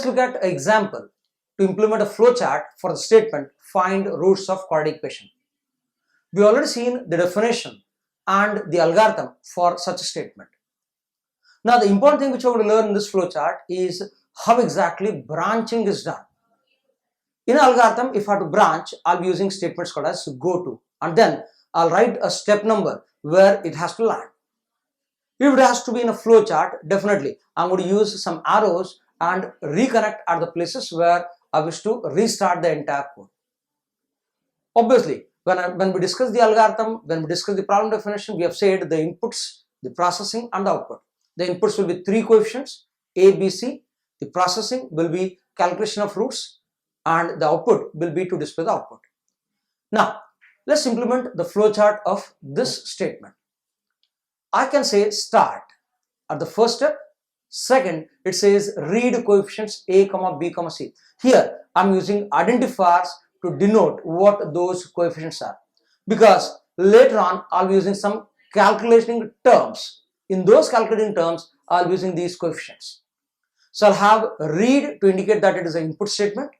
Let's look at an example to implement a flowchart for the statement find roots of quadratic equation. We already seen the definition and the algorithm for such a statement. Now the important thing which we're going to learn in this flowchart is how exactly branching is done. In an algorithm, if I have to branch, I'll be using statements called as go to, and then I'll write a step number where it has to land. If it has to be in a flowchart, definitely I'm going to use some arrows and reconnect at the places where I wish to restart the entire code. Obviously, when we discuss the algorithm, when we discuss the problem definition, we have said the inputs, the processing and the output. The inputs will be three coefficients, A, B, C. The processing will be calculation of roots and the output will be to display the output. Now, let's implement the flowchart of this statement. I can say start at the first step. Second, it says read coefficients A, B, C. Here, I'm using identifiers to denote what those coefficients are, because later on I'll be using some calculating terms. In those calculating terms, I'll be using these coefficients. So I'll have read to indicate that it is an input statement,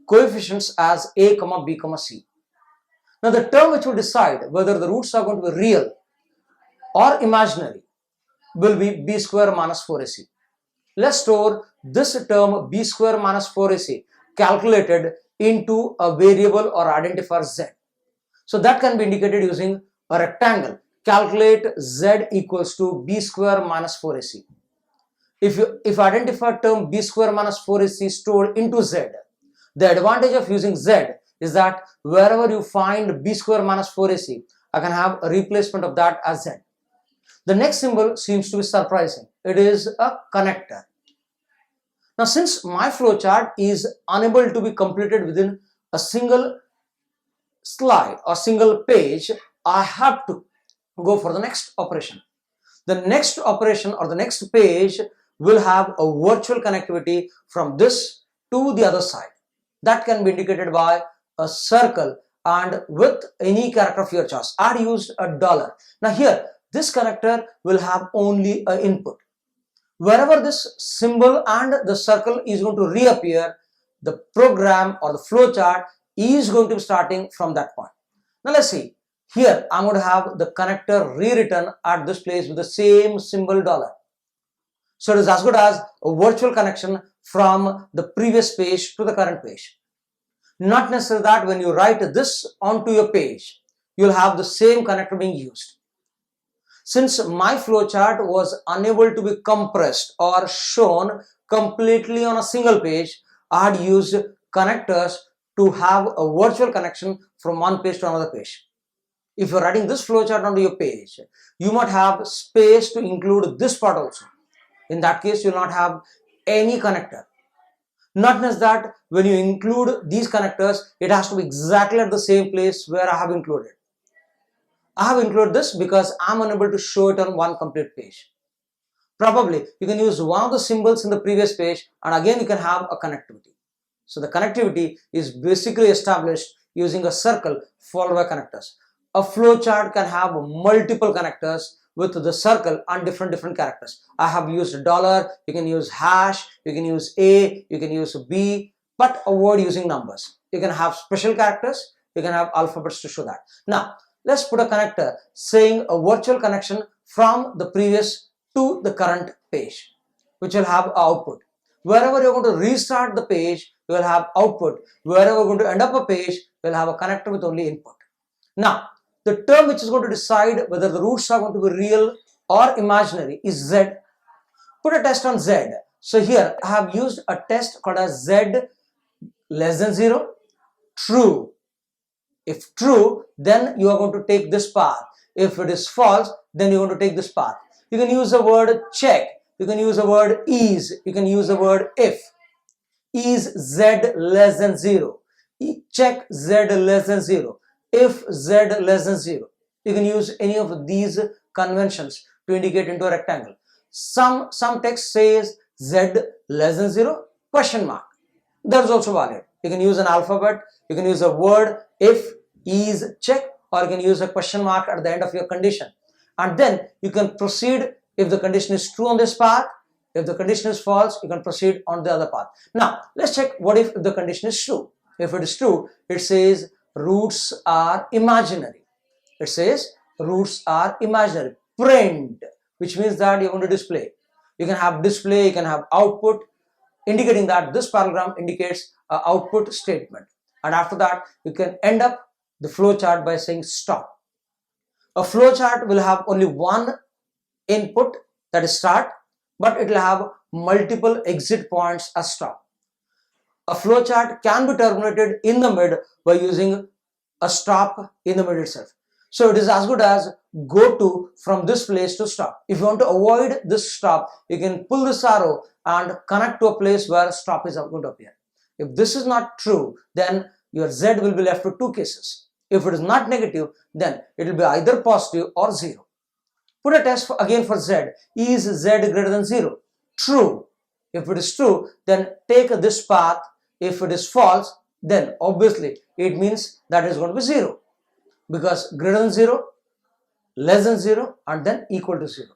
coefficients as A, B, C. Now the term which will decide whether the roots are going to be real or imaginary will be b square minus 4ac. Let's store this term b square minus 4ac calculated into a variable or identifier z. So that can be indicated using a rectangle. Calculate z equals to b square minus 4ac. If identify term b square minus 4ac stored into z, the advantage of using z is that wherever you find b square minus 4ac, I can have a replacement of that as z. The next symbol seems to be surprising. It is a connector. Now, since my flowchart is unable to be completed within a single slide or single page, I have to go for the next operation. The next operation or the next page will have a virtual connectivity from this to the other side. That can be indicated by a circle and with any character of your choice. I had used a $. Now here, this connector will have only an input. Wherever this symbol and the circle is going to reappear, the program or the flowchart is going to be starting from that point. Now let's see. Here I'm going to have the connector rewritten at this place with the same symbol $. So it is as good as a virtual connection from the previous page to the current page. Not necessarily that when you write this onto your page, you'll have the same connector being used. Since my flowchart was unable to be compressed or shown completely on a single page, I had used connectors to have a virtual connection from one page to another page. If you're writing this flowchart onto your page, you might have space to include this part also. In that case, you'll not have any connector. Not necessarily that when you include these connectors, it has to be exactly at the same place where I have included. I have included this because I'm unable to show it on one complete page. Probably you can use one of the symbols in the previous page and again you can have a connectivity. So the connectivity is basically established using a circle followed by connectors. A flowchart can have multiple connectors with the circle and different characters. I have used $, you can use hash, you can use A, you can use B, but avoid using numbers. You can have special characters, you can have alphabets to show that. Now, let's put a connector saying a virtual connection from the previous to the current page, which will have output. Wherever you're going to restart the page, you will have output. Wherever you're going to end up a page, you'll have a connector with only input. Now, the term which is going to decide whether the roots are going to be real or imaginary is z. Put a test on z. So here I have used a test called as z less than 0, true. If true, then you are going to take this path. If it is false, then you are going to take this path. You can use the word check. You can use the word is. You can use the word if. Is z less than 0? Check z less than 0. If z less than 0. You can use any of these conventions to indicate into a rectangle. Some text says z less than 0 question mark. That is also valid. You can use an alphabet. You can use a word if, is, check, or you can use a question mark at the end of your condition. And then you can proceed if the condition is true on this path. If the condition is false, you can proceed on the other path. Now, let's check what if the condition is true. If it is true, it says roots are imaginary. It says roots are imaginary. Print, which means that you're going to display. You can have display, you can have output, indicating that this paragraph indicates an output statement. And after that, you can end up the flowchart by saying stop. A flowchart will have only one input, that is start, but it will have multiple exit points as stop. A flowchart can be terminated in the mid by using a stop in the mid itself. So it is as good as go to from this place to stop. If you want to avoid this stop, you can pull this arrow and connect to a place where stop is going to appear. If this is not true, then your Z will be left with two cases. If it is not negative, then it will be either positive or 0. Put a test again for Z. Is Z greater than 0? True. If it is true, then take this path. If it is false, then obviously it means that it is going to be 0. Because greater than 0, less than 0, and then equal to 0.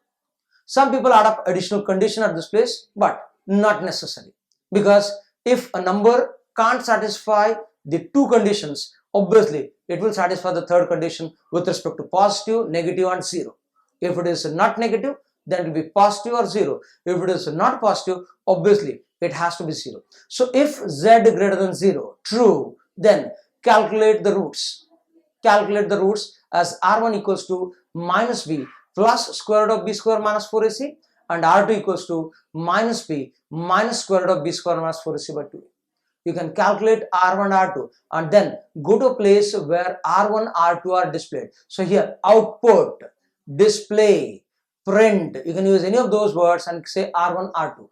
Some people add up additional condition at this place, but not necessary. Because if a number can't satisfy the two conditions, obviously it will satisfy the third condition with respect to positive, negative, and 0. If it is not negative, then it will be positive or 0. If it is not positive, obviously it has to be 0. So if Z greater than 0, true, then calculate the roots. Calculate the roots as R1 equals to minus B plus square root of B square minus 4AC, and R2 equals to minus B minus square root of B square minus 4AC by 2. You can calculate R1 and R2 and then go to a place where R1, R2 are displayed. So here output, display, print, you can use any of those words and say R1, R2.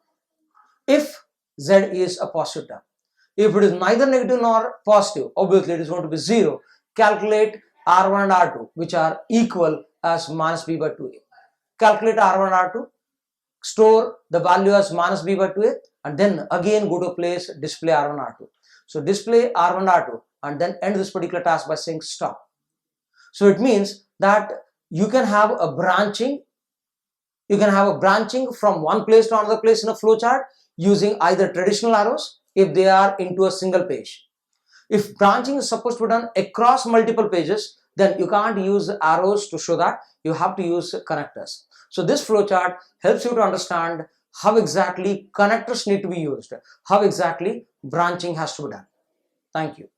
If Z is a positive term. If it is neither negative nor positive, obviously it is going to be 0. Calculate R1 and R2, which are equal as minus B by 2A. Calculate R1 and R2, store the value as minus B by 2A, and then again go to a place, display R1 and R2. So display R1 and R2, and then end this particular task by saying stop. So it means that you can have a branching. You can have a branching from one place to another place in a flowchart using either traditional arrows if they are into a single page. If branching is supposed to be done across multiple pages, then you can't use arrows to show that. You have to use connectors. So this flowchart helps you to understand how exactly connectors need to be used, how exactly branching has to be done. Thank you.